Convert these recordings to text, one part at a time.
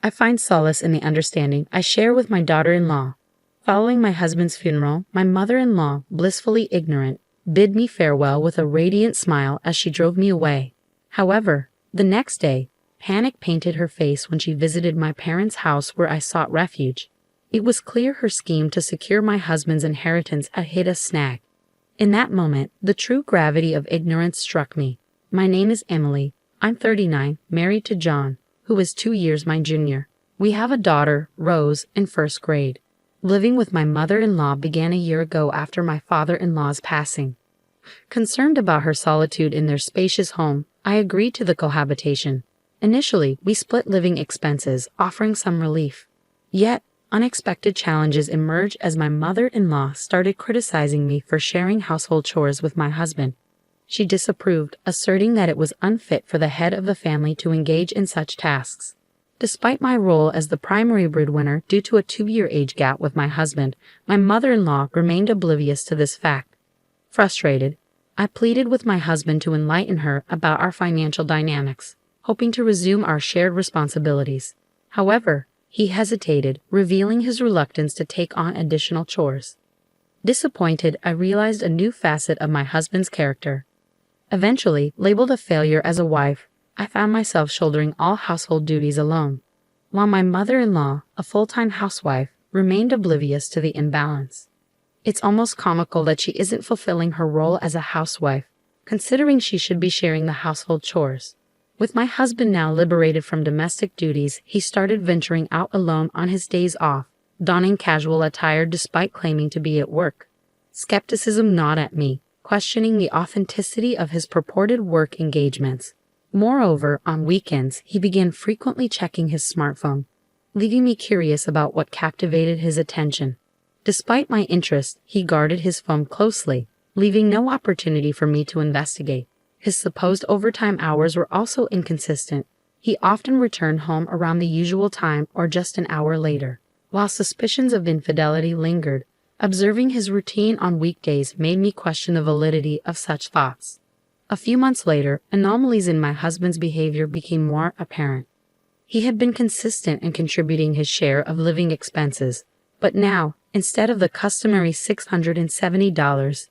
I find solace in the understanding I share with my daughter-in-law. Following my husband's funeral, my mother-in-law, blissfully ignorant, bid me farewell with a radiant smile as she drove me away. However, the next day, panic painted her face when she visited my parents' house where I sought refuge. It was clear her scheme to secure my husband's inheritance had hit a snag. In that moment, the true gravity of ignorance struck me. My name is Emily. I'm 39, married to John, who is 2 years my junior. We have a daughter, Rose, in first grade. Living with my mother-in-law began a year ago after my father-in-law's passing. Concerned about her solitude in their spacious home, I agreed to the cohabitation. Initially, we split living expenses, offering some relief. Yet, unexpected challenges emerged as my mother-in-law started criticizing me for sharing household chores with my husband. She disapproved, asserting that it was unfit for the head of the family to engage in such tasks. Despite my role as the primary breadwinner due to a 2-year age gap with my husband, my mother-in-law remained oblivious to this fact. Frustrated, I pleaded with my husband to enlighten her about our financial dynamics, hoping to resume our shared responsibilities. However, he hesitated, revealing his reluctance to take on additional chores. Disappointed, I realized a new facet of my husband's character. Eventually, labeled a failure as a wife, I found myself shouldering all household duties alone, while my mother-in-law, a full-time housewife, remained oblivious to the imbalance. It's almost comical that she isn't fulfilling her role as a housewife, considering she should be sharing the household chores. With my husband now liberated from domestic duties, he started venturing out alone on his days off, donning casual attire despite claiming to be at work. Skepticism gnawed at me, questioning the authenticity of his purported work engagements. Moreover, on weekends, he began frequently checking his smartphone, leaving me curious about what captivated his attention. Despite my interest, he guarded his phone closely, leaving no opportunity for me to investigate. His supposed overtime hours were also inconsistent. He often returned home around the usual time or just an hour later. While suspicions of infidelity lingered, observing his routine on weekdays made me question the validity of such thoughts. A few months later, anomalies in my husband's behavior became more apparent. He had been consistent in contributing his share of living expenses, but now, instead of the customary $670,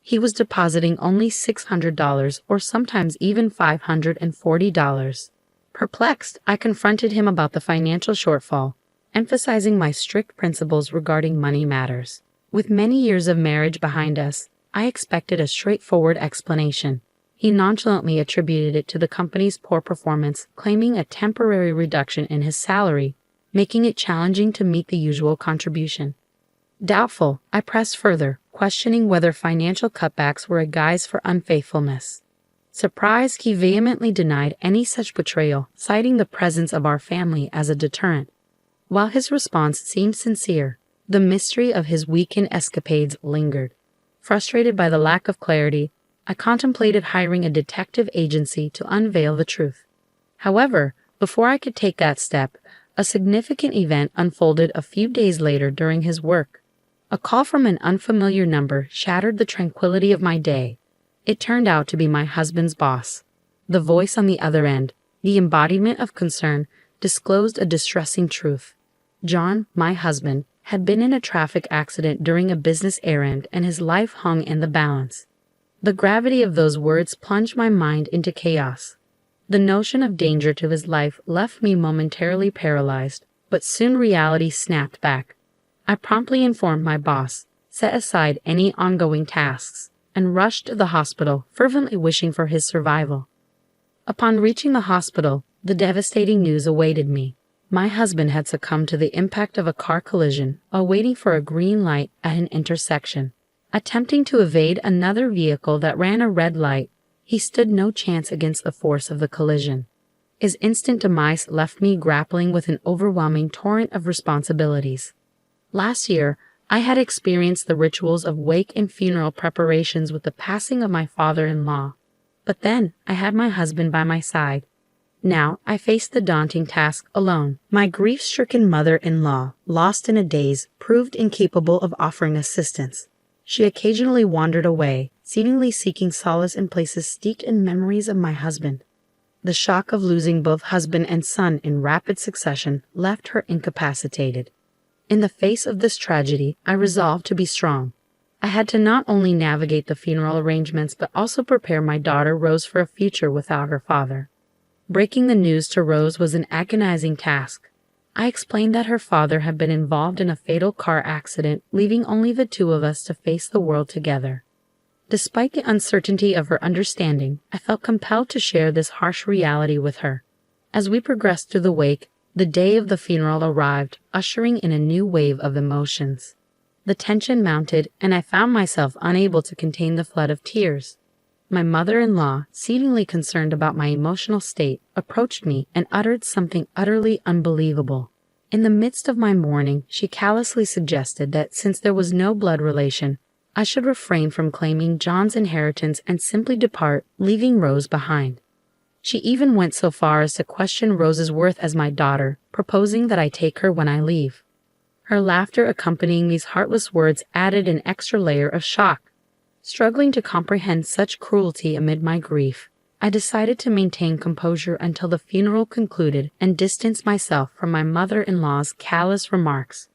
he was depositing only $600 or sometimes even $540. Perplexed, I confronted him about the financial shortfall, emphasizing my strict principles regarding money matters. With many years of marriage behind us, I expected a straightforward explanation. He nonchalantly attributed it to the company's poor performance, claiming a temporary reduction in his salary, making it challenging to meet the usual contribution. Doubtful, I pressed further, questioning whether financial cutbacks were a guise for unfaithfulness. Surprised, he vehemently denied any such betrayal, citing the presence of our family as a deterrent. While his response seemed sincere, the mystery of his weekend escapades lingered. Frustrated by the lack of clarity, I contemplated hiring a detective agency to unveil the truth. However, before I could take that step, a significant event unfolded a few days later during his work. A call from an unfamiliar number shattered the tranquility of my day. It turned out to be my husband's boss. The voice on the other end, the embodiment of concern, disclosed a distressing truth. John, my husband, had been in a traffic accident during a business errand and his life hung in the balance. The gravity of those words plunged my mind into chaos. The notion of danger to his life left me momentarily paralyzed, but soon reality snapped back. I promptly informed my boss, set aside any ongoing tasks, and rushed to the hospital, fervently wishing for his survival. Upon reaching the hospital, the devastating news awaited me. My husband had succumbed to the impact of a car collision while waiting for a green light at an intersection. Attempting to evade another vehicle that ran a red light, he stood no chance against the force of the collision. His instant demise left me grappling with an overwhelming torrent of responsibilities. Last year, I had experienced the rituals of wake and funeral preparations with the passing of my father-in-law. But then I had my husband by my side. Now I faced the daunting task alone. My grief-stricken mother-in-law, lost in a daze, proved incapable of offering assistance. She occasionally wandered away, seemingly seeking solace in places steeped in memories of my husband. The shock of losing both husband and son in rapid succession left her incapacitated. In the face of this tragedy, I resolved to be strong. I had to not only navigate the funeral arrangements but also prepare my daughter Rose for a future without her father. Breaking the news to Rose was an agonizing task. I explained that her father had been involved in a fatal car accident, leaving only the two of us to face the world together. Despite the uncertainty of her understanding, I felt compelled to share this harsh reality with her. As we progressed through the wake, the day of the funeral arrived, ushering in a new wave of emotions. The tension mounted, and I found myself unable to contain the flood of tears. My mother-in-law, seemingly concerned about my emotional state, approached me and uttered something utterly unbelievable. In the midst of my mourning, she callously suggested that since there was no blood relation, I should refrain from claiming John's inheritance and simply depart, leaving Rose behind. She even went so far as to question Rose's worth as my daughter, proposing that I take her when I leave. Her laughter accompanying these heartless words added an extra layer of shock. Struggling to comprehend such cruelty amid my grief, I decided to maintain composure until the funeral concluded and distance myself from my mother-in-law's callous remarks.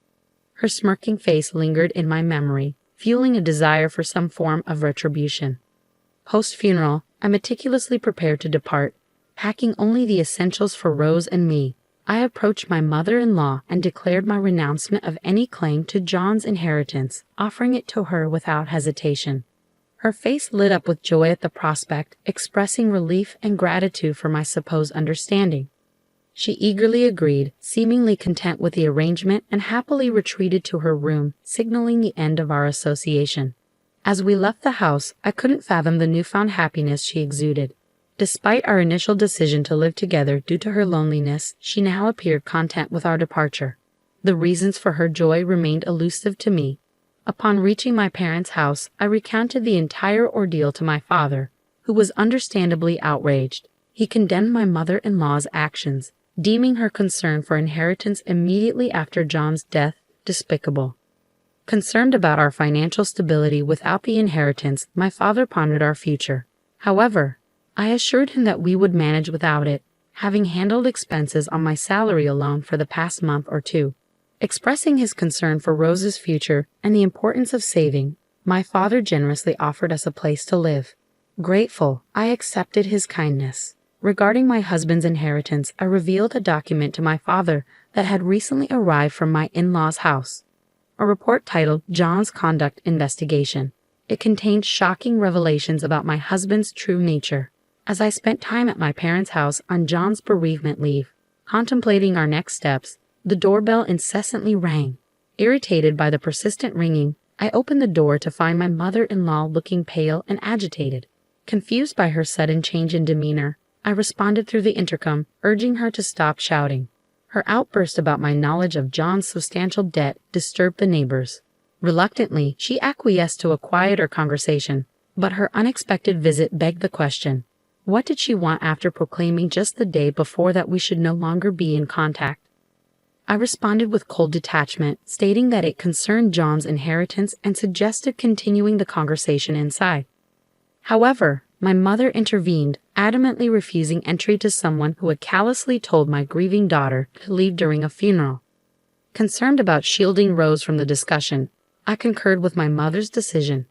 Her smirking face lingered in my memory, fueling a desire for some form of retribution. Post-funeral, I meticulously prepared to depart, packing only the essentials for Rose and me. I approached my mother-in-law and declared my renouncement of any claim to John's inheritance, offering it to her without hesitation. Her face lit up with joy at the prospect, expressing relief and gratitude for my supposed understanding. She eagerly agreed, seemingly content with the arrangement, and happily retreated to her room, signaling the end of our association. As we left the house, I couldn't fathom the newfound happiness she exuded. Despite our initial decision to live together due to her loneliness, she now appeared content with our departure. The reasons for her joy remained elusive to me. Upon reaching my parents' house, I recounted the entire ordeal to my father, who was understandably outraged. He condemned my mother-in-law's actions, deeming her concern for inheritance immediately after John's death despicable. Concerned about our financial stability without the inheritance, my father pondered our future. However, I assured him that we would manage without it, having handled expenses on my salary alone for the past month or two. Expressing his concern for Rose's future and the importance of saving, my father generously offered us a place to live. Grateful, I accepted his kindness. Regarding my husband's inheritance, I revealed a document to my father that had recently arrived from my in-law's house. A report titled John's Conduct Investigation. It contained shocking revelations about my husband's true nature. As I spent time at my parents' house on John's bereavement leave, contemplating our next steps, the doorbell incessantly rang. Irritated by the persistent ringing, I opened the door to find my mother-in-law looking pale and agitated. Confused by her sudden change in demeanor, I responded through the intercom, urging her to stop shouting. Her outburst about my knowledge of John's substantial debt disturbed the neighbors. Reluctantly, she acquiesced to a quieter conversation, but her unexpected visit begged the question. What did she want after proclaiming just the day before that we should no longer be in contact? I responded with cold detachment, stating that it concerned John's inheritance and suggested continuing the conversation inside. However, my mother intervened, adamantly refusing entry to someone who had callously told my grieving daughter to leave during a funeral. Concerned about shielding Rose from the discussion, I concurred with my mother's decision.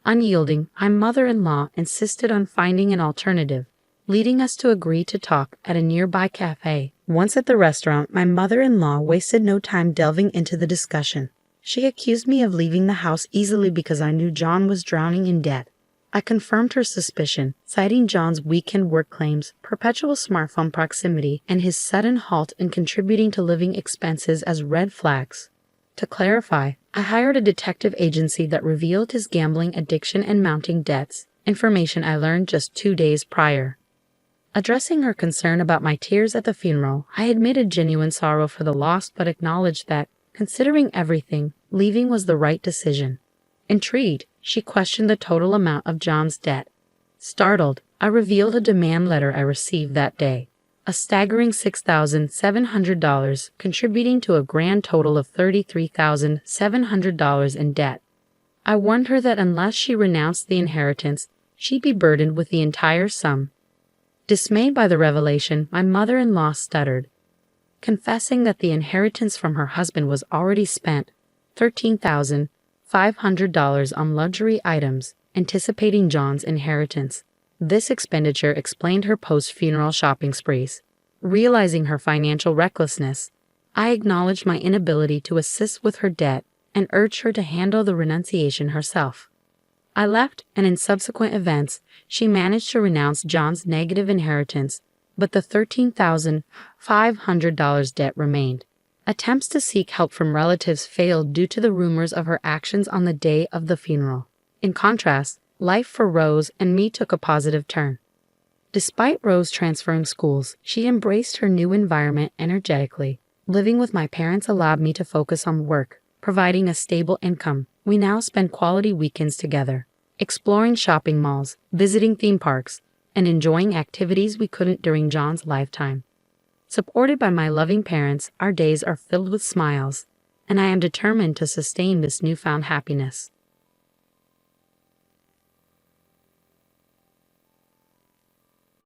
Unyielding, my mother-in-law insisted on finding an alternative, leading us to agree to talk at a nearby cafe. Once at the restaurant, my mother-in-law wasted no time delving into the discussion. She accused me of leaving the house easily because I knew John was drowning in debt. I confirmed her suspicion, citing John's weekend work claims, perpetual smartphone proximity, and his sudden halt in contributing to living expenses as red flags. To clarify, I hired a detective agency that revealed his gambling addiction and mounting debts, information I learned just 2 days prior. Addressing her concern about my tears at the funeral, I admitted genuine sorrow for the loss but acknowledged that, considering everything, leaving was the right decision. Intrigued, she questioned the total amount of John's debt. Startled, I revealed a demand letter I received that day, a staggering $6,700, contributing to a grand total of $33,700 in debt. I warned her that unless she renounced the inheritance, she'd be burdened with the entire sum. Dismayed by the revelation, my mother-in-law stuttered, confessing that the inheritance from her husband was already spent $13,500 on luxury items, anticipating John's inheritance. This expenditure explained her post-funeral shopping sprees. Realizing her financial recklessness, I acknowledged my inability to assist with her debt and urged her to handle the renunciation herself. I left, and in subsequent events, she managed to renounce John's negative inheritance, but the $13,500 debt remained. Attempts to seek help from relatives failed due to the rumors of her actions on the day of the funeral. In contrast, life for Rose and me took a positive turn. Despite Rose transferring schools, she embraced her new environment energetically. Living with my parents allowed me to focus on work, providing a stable income. We now spend quality weekends together, exploring shopping malls, visiting theme parks, and enjoying activities we couldn't during John's lifetime. Supported by my loving parents, our days are filled with smiles, and I am determined to sustain this newfound happiness.